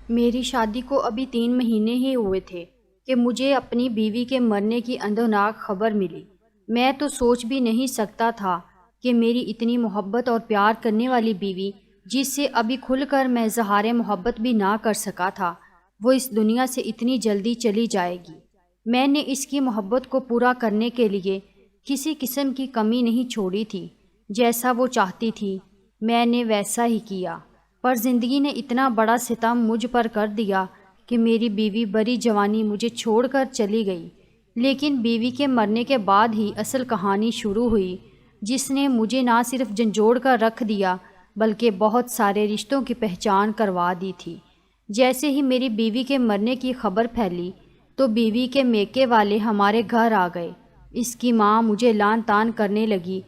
میری شادی کو ابھی 3 مہینے ہی ہوئے تھے کہ مجھے اپنی بیوی کے مرنے کی اندوناک خبر ملی۔ میں تو سوچ بھی نہیں سکتا تھا کہ میری اتنی محبت اور پیار کرنے والی بیوی، جس سے ابھی کھل کر میں اظہار محبت بھی نہ کر سکا تھا، وہ اس دنیا سے اتنی جلدی چلی جائے گی۔ میں نے اس کی محبت کو پورا کرنے کے لیے کسی قسم کی کمی نہیں چھوڑی تھی۔ جیسا وہ چاہتی تھی میں نے ویسا ہی کیا، پر زندگی نے اتنا بڑا ستم مجھ پر کر دیا کہ میری بیوی بڑی جوانی مجھے چھوڑ کر چلی گئی۔ لیکن بیوی کے مرنے کے بعد ہی اصل کہانی شروع ہوئی، جس نے مجھے نہ صرف جھنجھوڑ کر رکھ دیا بلکہ بہت سارے رشتوں کی پہچان کروا دی تھی۔ جیسے ہی میری بیوی کے مرنے کی خبر پھیلی تو بیوی کے میکے والے ہمارے گھر آ گئے۔ اس کی ماں مجھے لعن طعن کرنے لگی،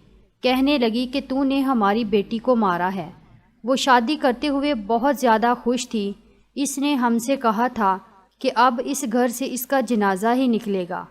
کہنے لگی کہ تو نے ہماری بیٹی کو مارا ہے۔ وہ شادی کرتے ہوئے بہت زیادہ خوش تھی۔ اس نے ہم سے کہا تھا کہ اب اس گھر سے اس کا جنازہ ہی نکلے گا،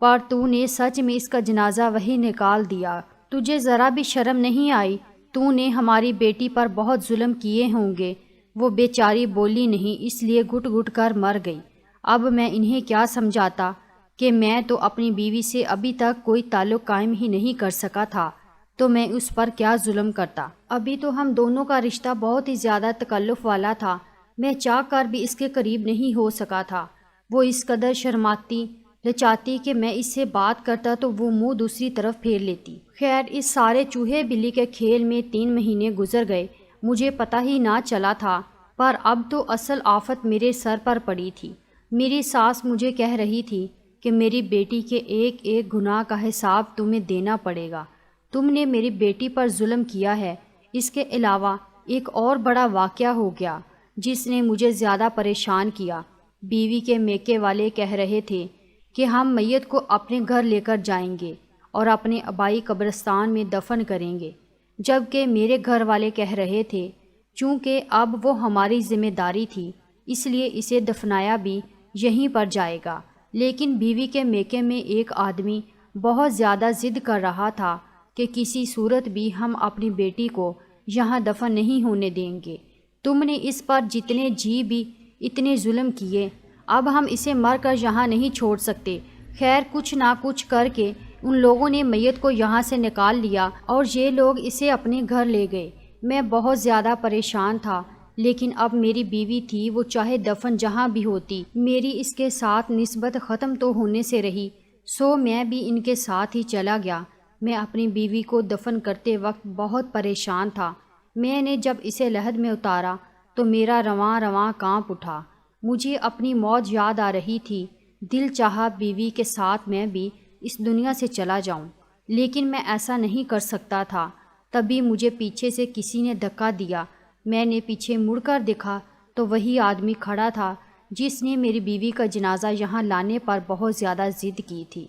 پر تو نے سچ میں اس کا جنازہ وہی نکال دیا۔ تجھے ذرا بھی شرم نہیں آئی؟ تو نے ہماری بیٹی پر بہت ظلم کیے ہوں گے۔ وہ بیچاری بولی نہیں، اس لیے گھٹ گھٹ کر مر گئی۔ اب میں انہیں کیا سمجھاتا کہ میں تو اپنی بیوی سے ابھی تک کوئی تعلق قائم ہی نہیں کر سکا تھا، تو میں اس پر کیا ظلم کرتا۔ ابھی تو ہم دونوں کا رشتہ بہت ہی زیادہ تکلف والا تھا، میں چاہ کر بھی اس کے قریب نہیں ہو سکا تھا۔ وہ اس قدر شرماتی لچاتی کہ میں اس سے بات کرتا تو وہ منہ دوسری طرف پھیر لیتی۔ خیر، اس سارے چوہے بلی کے کھیل میں 3 مہینے گزر گئے، مجھے پتہ ہی نہ چلا تھا۔ پر اب تو اصل آفت میرے سر پر پڑی تھی۔ میری ساس مجھے کہہ رہی تھی کہ میری بیٹی کے ایک ایک گناہ کا حساب تمہیں دینا پڑے گا، تم نے میری بیٹی پر ظلم کیا ہے۔ اس کے علاوہ ایک اور بڑا واقعہ ہو گیا جس نے مجھے زیادہ پریشان کیا۔ بیوی کے میکے والے کہہ رہے تھے کہ ہم میت کو اپنے گھر لے کر جائیں گے اور اپنے آبائی قبرستان میں دفن کریں گے، جبکہ میرے گھر والے کہہ رہے تھے چونکہ اب وہ ہماری ذمہ داری تھی، اس لیے اسے دفنایا بھی یہیں پر جائے گا۔ لیکن بیوی کے میکے میں ایک آدمی بہت زیادہ ضد کر رہا تھا کہ کسی صورت بھی ہم اپنی بیٹی کو یہاں دفن نہیں ہونے دیں گے۔ تم نے اس پر جتنے جی بھی اتنے ظلم کیے، اب ہم اسے مر کر یہاں نہیں چھوڑ سکتے۔ خیر، کچھ نہ کچھ کر کے ان لوگوں نے میت کو یہاں سے نکال لیا اور یہ لوگ اسے اپنے گھر لے گئے۔ میں بہت زیادہ پریشان تھا، لیکن اب میری بیوی تھی، وہ چاہے دفن جہاں بھی ہوتی، میری اس کے ساتھ نسبت ختم تو ہونے سے رہی، سو میں بھی ان کے ساتھ ہی چلا گیا۔ میں اپنی بیوی کو دفن کرتے وقت بہت پریشان تھا۔ میں نے جب اسے لحد میں اتارا تو میرا رواں رواں کانپ اٹھا، مجھے اپنی موت یاد آ رہی تھی۔ دل چاہا بیوی کے ساتھ میں بھی اس دنیا سے چلا جاؤں، لیکن میں ایسا نہیں کر سکتا تھا۔ تبھی مجھے پیچھے سے کسی نے دھکا دیا۔ میں نے پیچھے مڑ کر دیکھا تو وہی آدمی کھڑا تھا جس نے میری بیوی کا جنازہ یہاں لانے پر بہت زیادہ ضد کی تھی۔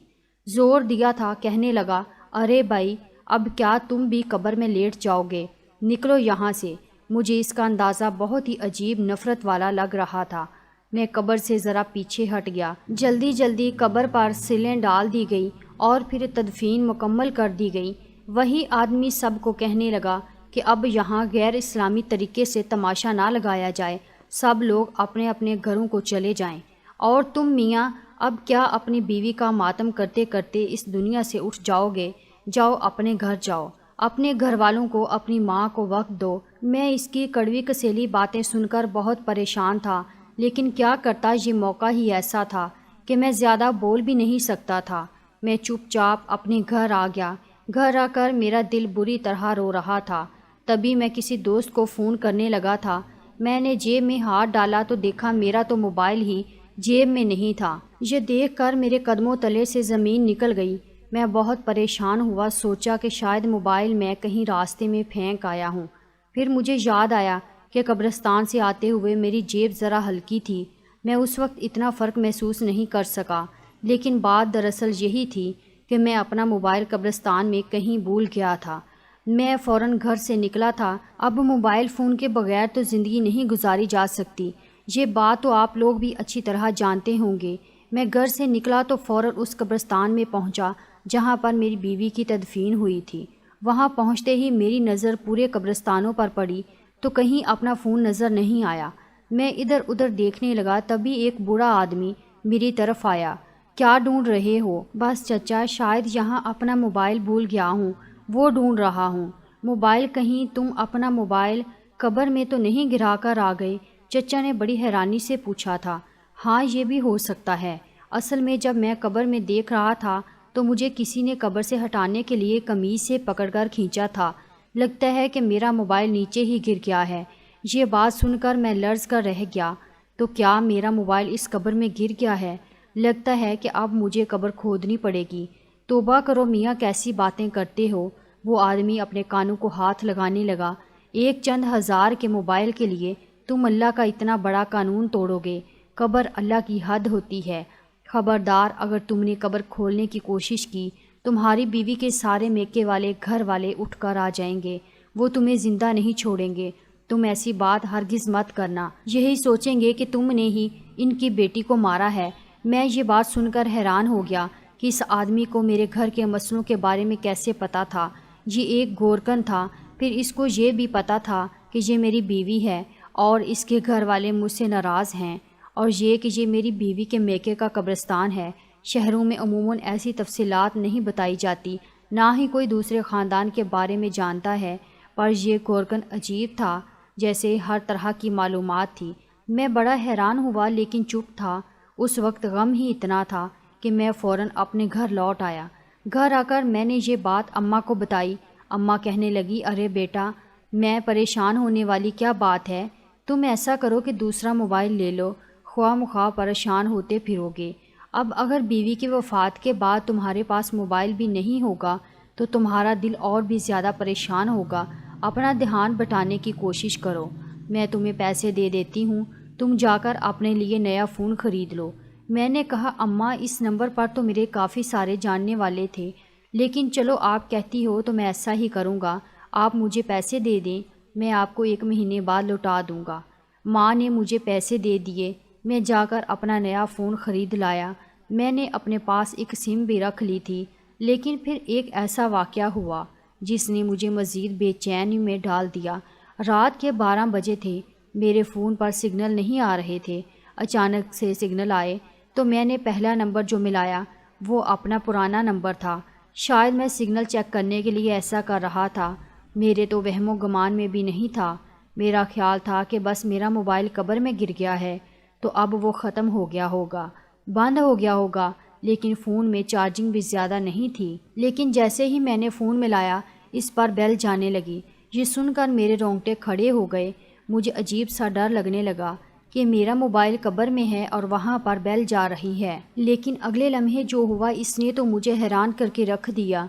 زور دیا تھا، کہنے لگا، ارے بھائی، اب کیا تم بھی قبر میں لیٹ جاؤ گے؟ نکلو یہاں سے۔ مجھے اس کا اندازہ بہت ہی عجیب نفرت والا لگ رہا تھا۔ میں قبر سے ذرا پیچھے ہٹ گیا۔ جلدی جلدی قبر پر سلیں ڈال دی گئی اور پھر تدفین مکمل کر دی گئی۔ وہی آدمی سب کو کہنے لگا کہ اب یہاں غیر اسلامی طریقے سے تماشا نہ لگایا جائے، سب لوگ اپنے اپنے گھروں کو چلے جائیں، اور تم میاں اب کیا اپنی بیوی کا ماتم کرتے کرتے اس دنیا سے اٹھ جاؤ گے؟ جاؤ اپنے گھر جاؤ، اپنے گھر والوں کو، اپنی ماں کو وقت دو۔ میں اس کی کڑوی کسیلی باتیں سن کر بہت پریشان تھا، لیکن کیا کرتا، یہ موقع ہی ایسا تھا کہ میں زیادہ بول بھی نہیں سکتا تھا۔ میں چپ چاپ اپنے گھر آ گیا۔ گھر آ کر میرا دل بری طرح رو رہا تھا۔ تبھی میں کسی دوست کو فون کرنے لگا تھا۔ میں نے جیب میں ہاتھ ڈالا تو دیکھا میرا تو موبائل ہی جیب میں نہیں تھا۔ یہ دیکھ کر میرے قدموں تلے سے زمین نکل گئی۔ میں بہت پریشان ہوا، سوچا کہ شاید موبائل میں کہیں راستے میں پھینک آیا ہوں۔ پھر مجھے یاد آیا کہ قبرستان سے آتے ہوئے میری جیب ذرا ہلکی تھی۔ میں اس وقت اتنا فرق محسوس نہیں کر سکا، لیکن بات دراصل یہی تھی کہ میں اپنا موبائل قبرستان میں کہیں بھول گیا تھا۔ میں فوراً گھر سے نکلا تھا۔ اب موبائل فون کے بغیر تو زندگی نہیں گزاری جا سکتی، یہ بات تو آپ لوگ بھی اچھی طرح جانتے ہوں گے۔ میں گھر سے نکلا تو فوراً اس قبرستان میں پہنچا جہاں پر میری بیوی کی تدفین ہوئی تھی۔ وہاں پہنچتے ہی میری نظر پورے قبرستانوں پر پڑی تو کہیں اپنا فون نظر نہیں آیا۔ میں ادھر ادھر دیکھنے لگا، تبھی ایک بوڑھا آدمی میری طرف آیا۔ کیا ڈھونڈ رہے ہو؟ بس چچا، شاید یہاں اپنا موبائل بھول گیا ہوں، وہ ڈھونڈ رہا ہوں۔ موبائل؟ کہیں تم اپنا موبائل قبر میں تو نہیں گرا کر آ گئے؟ چچا نے بڑی حیرانی سے پوچھا تھا۔ ہاں، یہ بھی ہو سکتا ہے۔ اصل میں جب میں قبر میں دیکھ رہا تھا تو مجھے کسی نے قبر سے ہٹانے کے لیے قمیض سے پکڑ کر کھینچا تھا۔ لگتا ہے کہ میرا موبائل نیچے ہی گر گیا ہے۔ یہ بات سن کر میں لرز کر رہ گیا۔ تو کیا میرا موبائل اس قبر میں گر گیا ہے؟ لگتا ہے کہ اب مجھے قبر کھودنی پڑے گی۔ توبہ کرو میاں، کیسی باتیں کرتے ہو؟ وہ آدمی اپنے کانوں کو ہاتھ لگانے لگا۔ ایک چند ہزار کے موبائل کے لیے تم اللہ کا اتنا بڑا قانون توڑو گے؟ قبر اللہ کی حد ہوتی ہے۔ خبردار، اگر تم نے قبر کھولنے کی کوشش کی، تمہاری بیوی کے سارے میکے والے گھر والے اٹھ کر آ جائیں گے، وہ تمہیں زندہ نہیں چھوڑیں گے۔ تم ایسی بات ہرگز مت کرنا، یہی سوچیں گے کہ تم نے ہی ان کی بیٹی کو مارا ہے۔ میں یہ بات سن کر حیران ہو گیا کہ اس آدمی کو میرے گھر کے مسئلوں کے بارے میں کیسے پتہ تھا۔ یہ ایک گورکن تھا، پھر اس کو یہ بھی پتہ تھا کہ یہ میری بیوی ہے اور اس کے گھر والے مجھ سے ناراض ہیں، اور یہ کہ یہ میری بیوی کے میکے کا قبرستان ہے۔ شہروں میں عموماً ایسی تفصیلات نہیں بتائی جاتی، نہ ہی کوئی دوسرے خاندان کے بارے میں جانتا ہے، پر یہ گورکن عجیب تھا، جیسے ہر طرح کی معلومات تھی۔ میں بڑا حیران ہوا لیکن چپ تھا۔ اس وقت غم ہی اتنا تھا کہ میں فوراً اپنے گھر لوٹ آیا۔ گھر آ کر میں نے یہ بات اماں کو بتائی۔ اماں کہنے لگی، ارے بیٹا، میں پریشان ہونے والی کیا بات ہے؟ تم ایسا کرو کہ دوسرا موبائل لے لو، خواہ مخواہ پریشان ہوتے پھرو گے۔ اب اگر بیوی کی وفات کے بعد تمہارے پاس موبائل بھی نہیں ہوگا تو تمہارا دل اور بھی زیادہ پریشان ہوگا۔ اپنا دھیان بٹانے کی کوشش کرو۔ میں تمہیں پیسے دے دیتی ہوں، تم جا کر اپنے لیے نیا فون خرید لو۔ میں نے کہا، اماں، اس نمبر پر تو میرے کافی سارے جاننے والے تھے، لیکن چلو آپ کہتی ہو تو میں ایسا ہی کروں گا۔ آپ مجھے پیسے دے دیں، میں آپ کو 1 مہینے بعد لوٹا دوں گا۔ ماں نے مجھے پیسے دے دیے۔ میں جا کر اپنا نیا فون خرید لایا۔ میں نے اپنے پاس ایک سم بھی رکھ لی تھی، لیکن پھر ایک ایسا واقعہ ہوا جس نے مجھے مزید بے چینی میں ڈال دیا۔ رات کے 12 بجے تھے، میرے فون پر سگنل نہیں آ رہے تھے۔ اچانک سے سگنل آئے تو میں نے پہلا نمبر جو ملایا وہ اپنا پرانا نمبر تھا۔ شاید میں سگنل چیک کرنے کے لیے ایسا کر رہا تھا، میرے تو وہم و گمان میں بھی نہیں تھا۔ میرا خیال تھا کہ بس میرا موبائل قبر میں گر گیا ہے تو اب وہ ختم ہو گیا ہوگا، بند ہو گیا ہوگا، لیکن فون میں چارجنگ بھی زیادہ نہیں تھی۔ لیکن جیسے ہی میں نے فون ملایا، اس پر بیل جانے لگی۔ یہ سن کر میرے رونگٹے کھڑے ہو گئے۔ مجھے عجیب سا ڈر لگنے لگا کہ میرا موبائل قبر میں ہے اور وہاں پر بیل جا رہی ہے۔ لیکن اگلے لمحے جو ہوا اس نے تو مجھے حیران کر کے رکھ دیا۔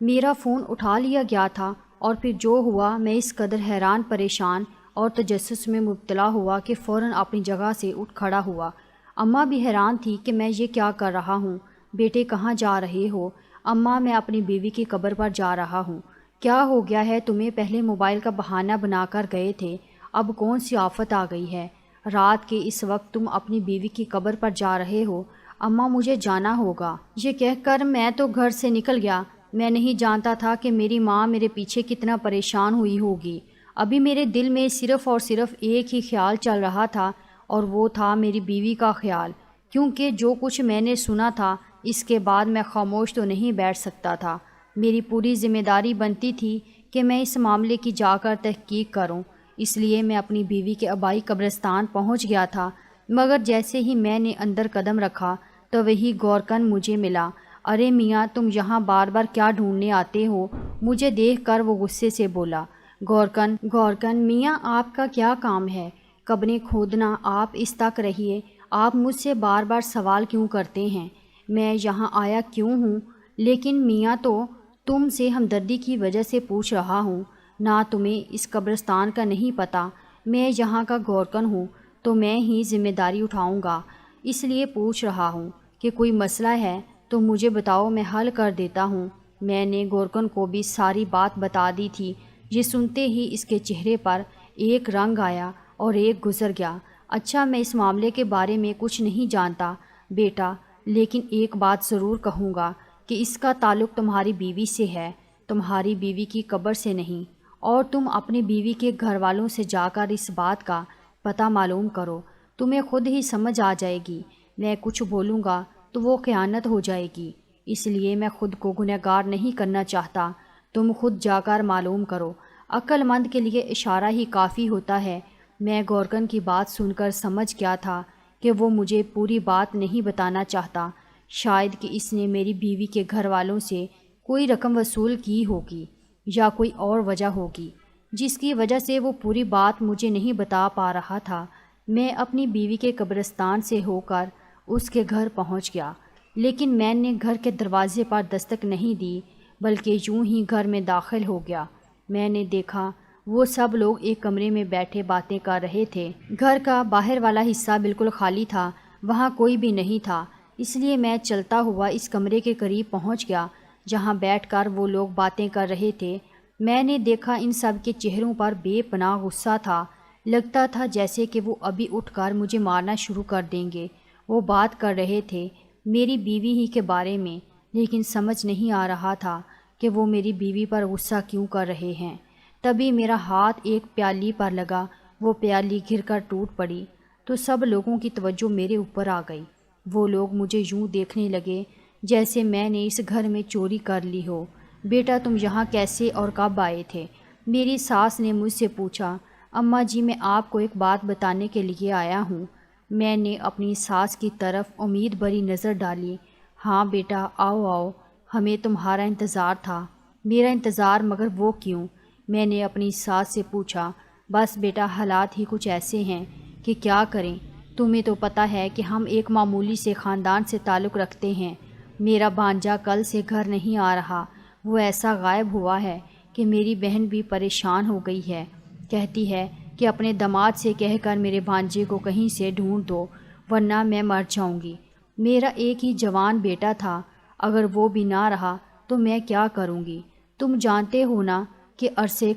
میرا فون اٹھا لیا گیا تھا اور پھر جو ہوا، میں اس قدر حیران، پریشان اور تجسس میں مبتلا ہوا کہ فوراً اپنی جگہ سے اٹھ کھڑا ہوا۔ اماں بھی حیران تھی کہ میں یہ کیا کر رہا ہوں۔ بیٹے، کہاں جا رہے ہو؟ اماں، میں اپنی بیوی کی قبر پر جا رہا ہوں۔ کیا ہو گیا ہے تمہیں؟ پہلے موبائل کا بہانہ بنا کر گئے تھے، اب کون سی آفت آ گئی ہے؟ رات کے اس وقت تم اپنی بیوی کی قبر پر جا رہے ہو؟ اماں، مجھے جانا ہوگا۔ یہ کہہ کر میں تو گھر سے نکل گیا۔ میں نہیں جانتا تھا کہ میری ماں میرے پیچھے کتنا پریشان ہوئی ہوگی۔ ابھی میرے دل میں صرف اور صرف ایک ہی خیال چل رہا تھا، اور وہ تھا میری بیوی کا خیال، کیونکہ جو کچھ میں نے سنا تھا اس کے بعد میں خاموش تو نہیں بیٹھ سکتا تھا۔ میری پوری ذمہ داری بنتی تھی کہ میں اس معاملے کی جا کر تحقیق کروں، اس لیے میں اپنی بیوی کے آبائی قبرستان پہنچ گیا تھا۔ مگر جیسے ہی میں نے اندر قدم رکھا تو وہی گورکن مجھے ملا۔ ارے میاں، تم یہاں بار بار کیا ڈھونڈنے آتے ہو؟ مجھے دیکھ کر وہ غصے سے بولا۔ گورکن میاں، آپ کا کیا کام ہے؟ قبریں کھودنا؟ آپ اس تک رہیے، آپ مجھ سے بار بار سوال کیوں کرتے ہیں؟ میں یہاں آیا کیوں ہوں؟ لیکن میاں، تو تم سے ہمدردی کی وجہ سے پوچھ رہا ہوں، نہ تمہیں اس قبرستان کا نہیں پتہ؟ میں یہاں کا گورکن ہوں تو میں ہی ذمہ داری اٹھاؤں گا، اس لیے پوچھ رہا ہوں کہ کوئی مسئلہ ہے تو مجھے بتاؤ، میں حل کر دیتا ہوں۔ میں نے گورکن کو بھی ساری بات بتا دی تھی۔ یہ سنتے ہی اس کے چہرے پر ایک رنگ آیا اور ایک گزر گیا۔ اچھا، میں اس معاملے کے بارے میں کچھ نہیں جانتا بیٹا، لیکن ایک بات ضرور کہوں گا کہ اس کا تعلق تمہاری بیوی سے ہے، تمہاری بیوی کی قبر سے نہیں، اور تم اپنی بیوی کے گھر والوں سے جا کر اس بات کا پتہ معلوم کرو، تمہیں خود ہی سمجھ آ جائے گی۔ میں کچھ بولوں گا تو وہ خیانت ہو جائے گی، اس لیے میں خود کو گنہگار نہیں کرنا چاہتا۔ تم خود جا کر معلوم کرو۔ عقل مند کے لیے اشارہ ہی کافی ہوتا ہے۔ میں گورکن کی بات سن کر سمجھ گیا تھا کہ وہ مجھے پوری بات نہیں بتانا چاہتا۔ شاید کہ اس نے میری بیوی کے گھر والوں سے کوئی رقم وصول کی ہوگی یا کوئی اور وجہ ہوگی جس کی وجہ سے وہ پوری بات مجھے نہیں بتا پا رہا تھا۔ میں اپنی بیوی کے قبرستان سے ہو کر اس کے گھر پہنچ گیا، لیکن میں نے گھر کے دروازے پر دستک نہیں دی، بلکہ یوں ہی گھر میں داخل ہو گیا۔ میں نے دیکھا وہ سب لوگ ایک کمرے میں بیٹھے باتیں کر رہے تھے۔ گھر کا باہر والا حصہ بالکل خالی تھا، وہاں کوئی بھی نہیں تھا، اس لیے میں چلتا ہوا اس کمرے کے قریب پہنچ گیا جہاں بیٹھ کر وہ لوگ باتیں کر رہے تھے۔ میں نے دیکھا ان سب کے چہروں پر بے پناہ غصہ تھا، لگتا تھا جیسے کہ وہ ابھی اٹھ کر مجھے مارنا شروع کر دیں گے۔ وہ بات کر رہے تھے میری بیوی ہی کے بارے میں، لیکن سمجھ نہیں آ رہا تھا کہ وہ میری بیوی پر غصہ کیوں کر رہے ہیں۔ تبھی میرا ہاتھ ایک پیالی پر لگا، وہ پیالی گر کر ٹوٹ پڑی تو سب لوگوں کی توجہ میرے اوپر آ گئی۔ وہ لوگ مجھے یوں دیکھنے لگے جیسے میں نے اس گھر میں چوری کر لی ہو۔ بیٹا تم یہاں کیسے اور کب آئے تھے؟ میری ساس نے مجھ سے پوچھا۔ اماں جی میں آپ کو ایک بات بتانے کے لیے آیا ہوں۔ میں نے اپنی ساس کی طرف امید بھری نظر ڈالی۔ ہاں بیٹا آؤ آؤ، ہمیں تمہارا انتظار تھا۔ میرا انتظار؟ مگر وہ کیوں؟ میں نے اپنی ساس سے پوچھا۔ بس بیٹا حالات ہی کچھ ایسے ہیں کہ کیا کریں، تمہیں تو پتہ ہے کہ ہم ایک معمولی سے خاندان سے تعلق رکھتے ہیں۔ میرا بھانجا کل سے گھر نہیں آ رہا، وہ ایسا غائب ہوا ہے کہ میری بہن بھی پریشان ہو گئی ہے، کہتی ہے کہ اپنے داماد سے کہہ کر میرے بھانجے کو کہیں سے ڈھونڈ دو ورنہ میں مر جاؤں گی۔ میرا ایک ہی جوان بیٹا تھا، اگر وہ بھی نہ رہا تو میں کیا کروں گی؟ تم جانتے ہو نا کہ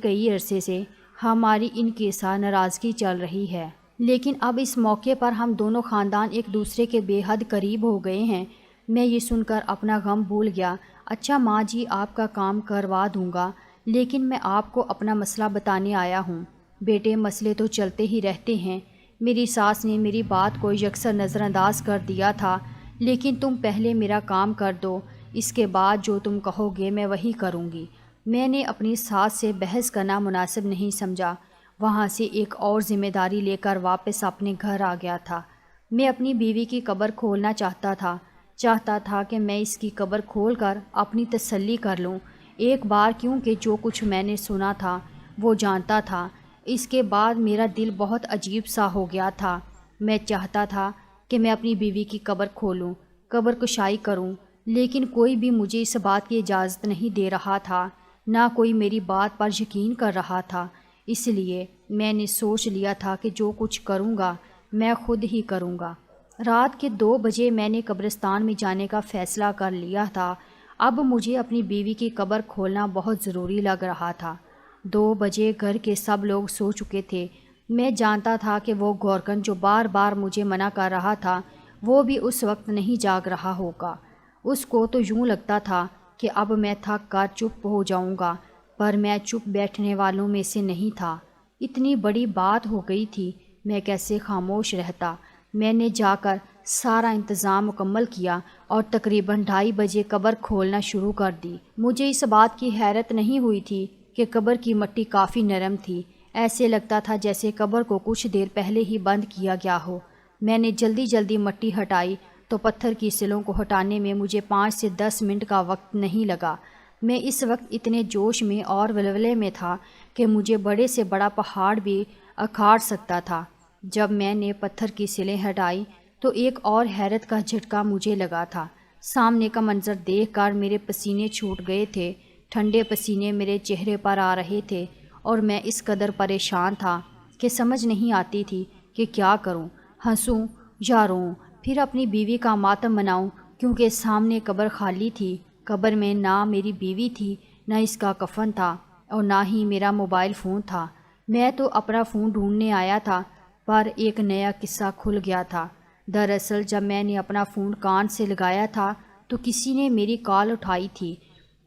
کئی عرصے سے ہماری ان کے ساتھ ناراضگی چل رہی ہے، لیکن اب اس موقع پر ہم دونوں خاندان ایک دوسرے کے بے حد قریب ہو گئے ہیں۔ میں یہ سن کر اپنا غم بھول گیا۔ اچھا ماں جی آپ کا کام کروا دوں گا، لیکن میں آپ کو اپنا مسئلہ بتانے آیا ہوں۔ بیٹے مسئلے تو چلتے ہی رہتے ہیں۔ میری ساس نے میری بات کو یکسر نظر انداز کر دیا تھا، لیکن تم پہلے میرا کام کر دو، اس کے بعد جو تم کہو گے میں وہی کروں گی۔ میں نے اپنی ساس سے بحث کرنا مناسب نہیں سمجھا، وہاں سے ایک اور ذمہ داری لے کر واپس اپنے گھر آ گیا تھا۔ میں اپنی بیوی کی قبر کھولنا چاہتا تھا کہ میں اس کی قبر کھول کر اپنی تسلی کر لوں ایک بار، کیونکہ جو کچھ میں نے سنا تھا وہ جانتا تھا۔ اس کے بعد میرا دل بہت عجیب سا ہو گیا تھا۔ میں چاہتا تھا کہ میں اپنی بیوی کی قبر کھولوں، قبر کشائی کروں، لیکن کوئی بھی مجھے اس بات کی اجازت نہیں دے رہا تھا، نہ کوئی میری بات پر یقین کر رہا تھا۔ اس لیے میں نے سوچ لیا تھا کہ جو کچھ کروں گا میں خود ہی کروں گا۔ رات کے 2 بجے میں نے قبرستان میں جانے کا فیصلہ کر لیا تھا۔ اب مجھے اپنی بیوی کی قبر کھولنا بہت ضروری لگ رہا تھا۔ 2 بجے گھر کے سب لوگ سو چکے تھے۔ میں جانتا تھا کہ وہ گورکن جو بار بار مجھے منع کر رہا تھا وہ بھی اس وقت نہیں جاگ رہا ہوگا۔ اس کو تو یوں لگتا تھا کہ اب میں تھک کر چپ ہو جاؤں گا، پر میں چپ بیٹھنے والوں میں سے نہیں تھا۔ اتنی بڑی بات ہو گئی تھی، میں کیسے خاموش رہتا؟ میں نے جا کر سارا انتظام مکمل کیا اور تقریباً 2:30 بجے قبر کھولنا شروع کر دی۔ مجھے اس بات کی حیرت نہیں ہوئی تھی کہ قبر کی مٹی کافی نرم تھی، ایسے لگتا تھا جیسے قبر کو کچھ دیر پہلے ہی بند کیا گیا ہو۔ میں نے جلدی مٹی ہٹائی تو پتھر کی سلوں کو ہٹانے میں مجھے 5 سے 10 منٹ کا وقت نہیں لگا۔ میں اس وقت اتنے جوش میں اور ولولے میں تھا کہ مجھے بڑے سے بڑا پہاڑ بھی اکھاڑ سکتا تھا۔ جب میں نے پتھر کی سلیں ہٹائی تو ایک اور حیرت کا جھٹکا مجھے لگا تھا۔ سامنے کا منظر دیکھ کر میرے پسینے چھوٹ گئے تھے، ٹھنڈے پسینے میرے چہرے پر آ رہے تھے اور میں اس قدر پریشان تھا کہ سمجھ نہیں آتی تھی کہ کیا کروں، ہنسوں یا روں، پھر اپنی بیوی کا ماتم مناؤں، کیونکہ سامنے قبر خالی تھی۔ قبر میں نہ میری بیوی تھی، نہ اس کا کفن تھا اور نہ ہی میرا موبائل فون تھا۔ میں تو اپنا فون ڈھونڈنے آیا تھا، پر ایک نیا قصہ کھل گیا تھا۔ دراصل جب میں نے اپنا فون کان سے لگایا تھا تو کسی نے میری کال اٹھائی تھی،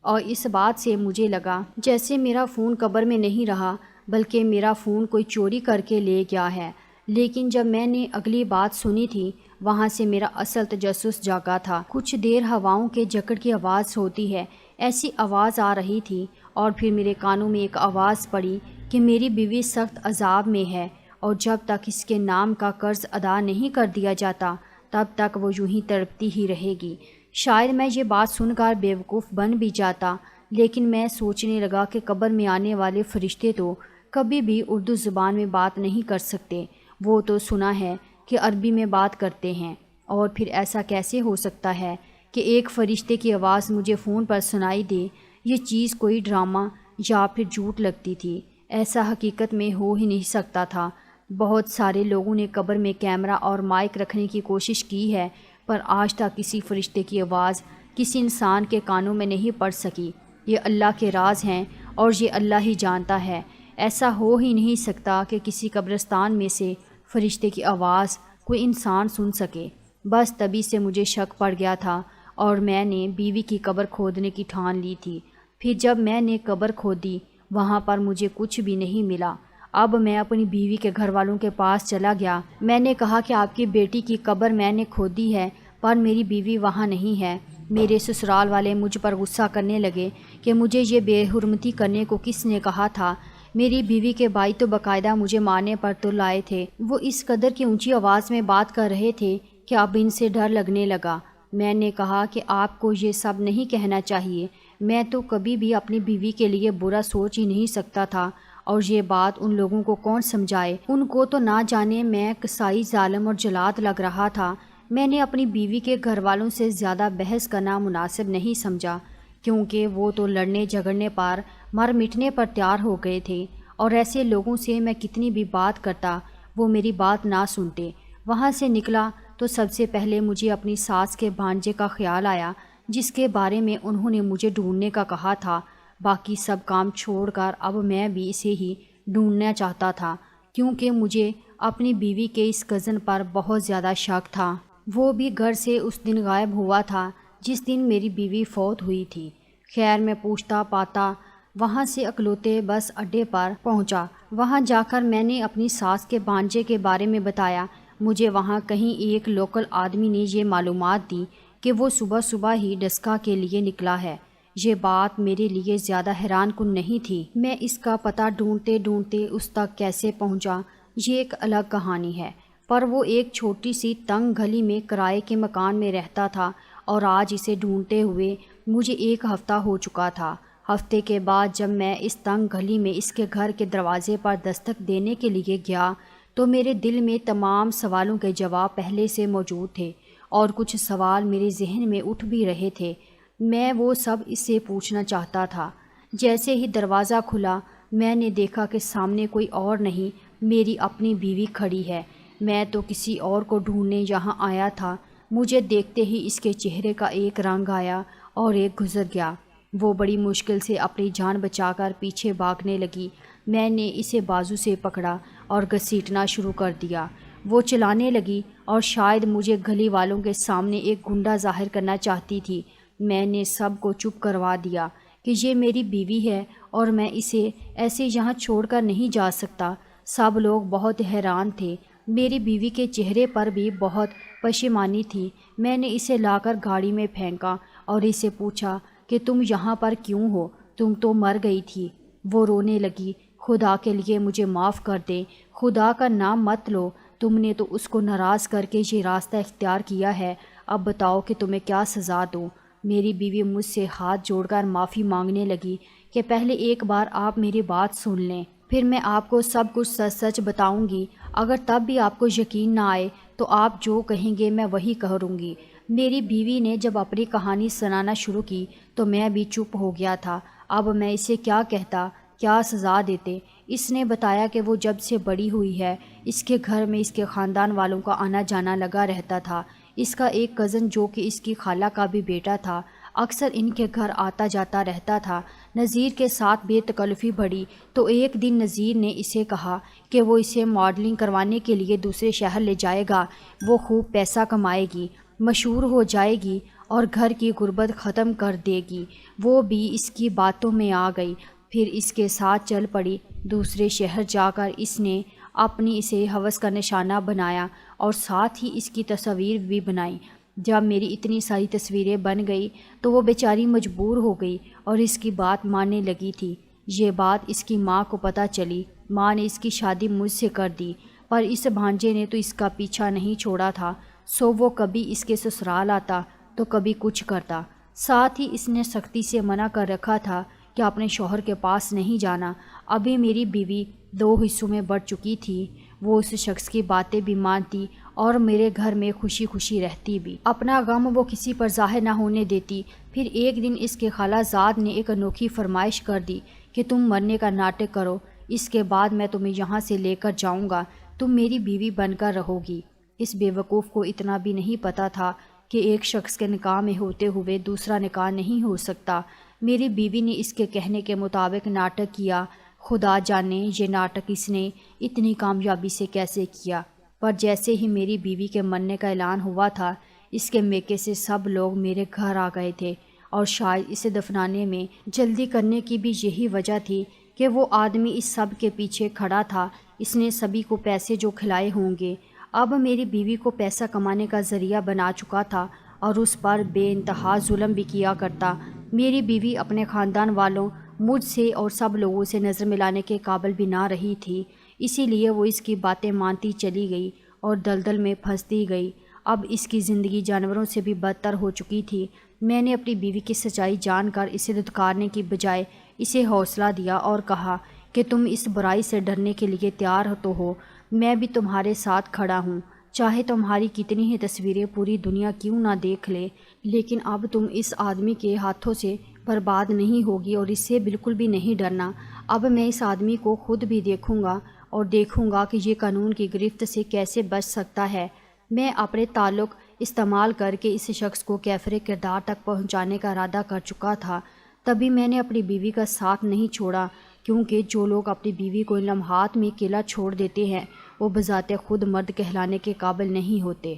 اور اس بات سے مجھے لگا جیسے میرا فون قبر میں نہیں رہا بلکہ میرا فون کوئی چوری کر کے لے گیا ہے۔ لیکن جب میں نے اگلی بات سنی تھی وہاں سے میرا اصل تجسس جاگا تھا۔ کچھ دیر ہواؤں کے جکڑ کی آواز ہوتی ہے، ایسی آواز آ رہی تھی، اور پھر میرے کانوں میں ایک آواز پڑی کہ میری بیوی سخت عذاب میں ہے، اور جب تک اس کے نام کا قرض ادا نہیں کر دیا جاتا تب تک وہ یوں ہی تڑپتی ہی رہے گی۔ شاید میں یہ بات سن کر بیوقوف بن بھی جاتا، لیکن میں سوچنے لگا کہ قبر میں آنے والے فرشتے تو کبھی بھی اردو زبان میں بات نہیں کر سکتے، وہ تو سنا ہے کہ عربی میں بات کرتے ہیں، اور پھر ایسا کیسے ہو سکتا ہے کہ ایک فرشتے کی آواز مجھے فون پر سنائی دے؟ یہ چیز کوئی ڈرامہ یا پھر جھوٹ لگتی تھی، ایسا حقیقت میں ہو ہی نہیں سکتا تھا۔ بہت سارے لوگوں نے قبر میں کیمرہ اور مائک رکھنے کی کوشش کی ہے، پر آج تک کسی فرشتے کی آواز کسی انسان کے کانوں میں نہیں پڑ سکی۔ یہ اللہ کے راز ہیں اور یہ اللہ ہی جانتا ہے۔ ایسا ہو ہی نہیں سکتا کہ کسی قبرستان میں سے فرشتے کی آواز کوئی انسان سن سکے۔ بس تبھی سے مجھے شک پڑ گیا تھا اور میں نے بیوی کی قبر کھودنے کی ٹھان لی تھی۔ پھر جب میں نے قبر کھودی وہاں پر مجھے کچھ بھی نہیں ملا۔ اب میں اپنی بیوی کے گھر والوں کے پاس چلا گیا۔ میں نے کہا کہ آپ کی بیٹی کی قبر میں نے کھودی ہے پر میری بیوی وہاں نہیں ہے۔ میرے سسرال والے مجھ پر غصہ کرنے لگے کہ مجھے یہ بے حرمتی کرنے کو کس نے کہا تھا۔ میری بیوی کے بھائی تو باقاعدہ مجھے مارنے پر تو لائے تھے، وہ اس قدر کی اونچی آواز میں بات کر رہے تھے کہ اب ان سے ڈر لگنے لگا۔ میں نے کہا کہ آپ کو یہ سب نہیں کہنا چاہیے، میں تو کبھی بھی اپنی بیوی کے لیے برا سوچ ہی نہیں سکتا تھا، اور یہ بات ان لوگوں کو کون سمجھائے؟ ان کو تو نہ جانے میں قصائی ظالم اور جلاد لگ رہا تھا۔ میں نے اپنی بیوی کے گھر والوں سے زیادہ بحث کرنا مناسب نہیں سمجھا، کیونکہ وہ تو لڑنے جھگڑنے پر مر مٹنے پر تیار ہو گئے تھے، اور ایسے لوگوں سے میں کتنی بھی بات کرتا وہ میری بات نہ سنتے۔ وہاں سے نکلا تو سب سے پہلے مجھے اپنی ساس کے بھانجے کا خیال آیا، جس کے بارے میں انہوں نے مجھے ڈھونڈنے کا کہا تھا۔ باقی سب کام چھوڑ کر اب میں بھی اسے ہی ڈھونڈنا چاہتا تھا، کیونکہ مجھے اپنی بیوی کے اس کزن پر بہت زیادہ شک تھا۔ وہ بھی گھر سے اس دن غائب ہوا تھا جس دن میری بیوی فوت ہوئی تھی۔ خیر میں پوچھتا پاتا وہاں سے اکلوتے بس اڈے پر پہنچا۔ وہاں جا کر میں نے اپنی ساس کے بھانجے کے بارے میں بتایا۔ مجھے وہاں کہیں ایک لوکل آدمی نے یہ معلومات دی کہ وہ صبح صبح ہی ڈسکا کے لیے نکلا ہے۔ یہ بات میرے لیے زیادہ حیران کن نہیں تھی۔ میں اس کا پتہ ڈھونڈتے ڈھونڈتے اس تک کیسے پہنچا یہ ایک الگ کہانی ہے، پر وہ ایک چھوٹی سی تنگ گلی میں کرائے کے مکان میں رہتا تھا، اور آج اسے ڈھونڈتے ہوئے مجھے 1 ہفتہ ہو چکا تھا۔ ہفتے کے بعد جب میں اس تنگ گلی میں اس کے گھر کے دروازے پر دستک دینے کے لیے گیا تو میرے دل میں تمام سوالوں کے جواب پہلے سے موجود تھے، اور کچھ سوال میرے ذہن میں اٹھ بھی رہے تھے۔ میں وہ سب اس سے پوچھنا چاہتا تھا۔ جیسے ہی دروازہ کھلا میں نے دیکھا کہ سامنے کوئی اور نہیں، میری اپنی بیوی کھڑی ہے۔ میں تو کسی اور کو ڈھونڈنے یہاں آیا تھا۔ مجھے دیکھتے ہی اس کے چہرے کا ایک رنگ آیا اور ایک گزر گیا۔ وہ بڑی مشکل سے اپنی جان بچا کر پیچھے بھاگنے لگی۔ میں نے اسے بازو سے پکڑا اور گھسیٹنا شروع کر دیا۔ وہ چلانے لگی اور شاید مجھے گلی والوں کے سامنے ایک گنڈا ظاہر کرنا چاہتی تھی۔ میں نے سب کو چپ کروا دیا کہ یہ میری بیوی ہے اور میں اسے ایسے یہاں چھوڑ کر نہیں جا سکتا۔ سب لوگ بہت حیران تھے، میری بیوی کے چہرے پر بھی بہت پشیمانی تھی۔ میں نے اسے لا کر گاڑی میں پھینکا اور اسے پوچھا کہ تم یہاں پر کیوں ہو؟ تم تو مر گئی تھی۔ وہ رونے لگی۔ خدا کے لیے مجھے معاف کر دے، خدا کا نام مت لو، تم نے تو اس کو ناراض کر کے یہ راستہ اختیار کیا ہے، اب بتاؤ کہ تمہیں کیا سزا دوں؟ میری بیوی مجھ سے ہاتھ جوڑ کر معافی مانگنے لگی کہ پہلے ایک بار آپ میری بات سن لیں، پھر میں آپ کو سب کچھ سچ سچ بتاؤں گی۔ اگر تب بھی آپ کو یقین نہ آئے تو آپ جو کہیں گے میں وہی کروں گی۔ میری بیوی نے جب اپنی کہانی سنانا شروع کی تو میں بھی چپ ہو گیا تھا۔ اب میں اسے کیا کہتا، کیا سزا دیتے؟ اس نے بتایا کہ وہ جب سے بڑی ہوئی ہے اس کے گھر میں اس کے خاندان والوں کا آنا جانا لگا رہتا تھا۔ اس کا ایک کزن جو کہ اس کی خالہ کا بھی بیٹا تھا اکثر ان کے گھر آتا جاتا رہتا تھا۔ نذیر کے ساتھ بے تکلفی بڑھی تو ایک دن نذیر نے اسے کہا کہ وہ اسے ماڈلنگ کروانے کے لیے دوسرے شہر لے جائے گا، وہ خوب پیسہ کمائے گی، مشہور ہو جائے گی اور گھر کی غربت ختم کر دے گی۔ وہ بھی اس کی باتوں میں آ گئی، پھر اس کے ساتھ چل پڑی۔ دوسرے شہر جا کر اس نے اپنی اسے ہوس کا نشانہ بنایا اور ساتھ ہی اس کی تصاویر بھی بنائی۔ جب میری اتنی ساری تصویریں بن گئی تو وہ بیچاری مجبور ہو گئی اور اس کی بات ماننے لگی تھی۔ یہ بات اس کی ماں کو پتہ چلی۔ ماں نے اس کی شادی مجھ سے کر دی، پر اس بھانجے نے تو اس کا پیچھا نہیں چھوڑا تھا، سو وہ کبھی اس کے سسرال آتا تو کبھی کچھ کرتا۔ ساتھ ہی اس نے سختی سے منع کر رکھا تھا کہ اپنے شوہر کے پاس نہیں جانا۔ ابھی میری بیوی 2 حصوں میں بڑھ چکی تھی، وہ اس شخص کی باتیں بھی مانتی اور میرے گھر میں خوشی خوشی رہتی بھی۔ اپنا غم وہ کسی پر ظاہر نہ ہونے دیتی۔ پھر ایک دن اس کے خالہ زاد نے ایک انوکھی فرمائش کر دی کہ تم مرنے کا ناٹک کرو، اس کے بعد میں تمہیں یہاں سے لے کر جاؤں گا، تم میری بیوی بن کر رہو گی۔ اس بے وقوف کو اتنا بھی نہیں پتہ تھا کہ ایک شخص کے نکاح میں ہوتے ہوئے دوسرا نکاح نہیں ہو سکتا۔ میری بیوی نے اس کے کہنے کے مطابق ناٹک کیا۔ خدا جانے یہ ناٹک اس نے اتنی کامیابی سے کیسے کیا، پر جیسے ہی میری بیوی کے مرنے کا اعلان ہوا تھا، اس کے میکے سے سب لوگ میرے گھر آ گئے تھے، اور شاید اسے دفنانے میں جلدی کرنے کی بھی یہی وجہ تھی کہ وہ آدمی اس سب کے پیچھے کھڑا تھا۔ اس نے سبھی کو پیسے جو کھلائے ہوں گے، اب میری بیوی کو پیسہ کمانے کا ذریعہ بنا چکا تھا اور اس پر بے انتہا ظلم بھی کیا کرتا۔ میری بیوی اپنے خاندان والوں، مجھ سے اور سب لوگوں سے نظر ملانے کے قابل بھی نہ رہی تھی، اسی لیے وہ اس کی باتیں مانتی چلی گئی اور دلدل میں پھنستی گئی۔ اب اس کی زندگی جانوروں سے بھی بدتر ہو چکی تھی۔ میں نے اپنی بیوی کی سچائی جان کر اسے دھتکارنے کی بجائے اسے حوصلہ دیا اور کہا کہ تم اس برائی سے ڈرنے کے لیے تیار تو ہو، میں بھی تمہارے ساتھ کھڑا ہوں، چاہے تمہاری کتنی ہی تصویریں پوری دنیا کیوں نہ دیکھ لے، لیکن اب تم اس آدمی کے ہاتھوں سے برباد نہیں ہوگی اور اس سے بالکل بھی نہیں ڈرنا۔ اب میں اس آدمی کو خود بھی دیکھوں گا اور دیکھوں گا کہ یہ قانون کی گرفت سے کیسے بچ سکتا ہے۔ میں اپنے تعلق استعمال کر کے اس شخص کو کیفر کردار تک پہنچانے کا ارادہ کر چکا تھا۔ تبھی میں نے اپنی بیوی کا ساتھ نہیں چھوڑا، کیونکہ جو لوگ اپنی بیوی کو ان لمحات میں اکیلا چھوڑ دیتے ہیں وہ بذات خود مرد کہلانے کے قابل نہیں ہوتے۔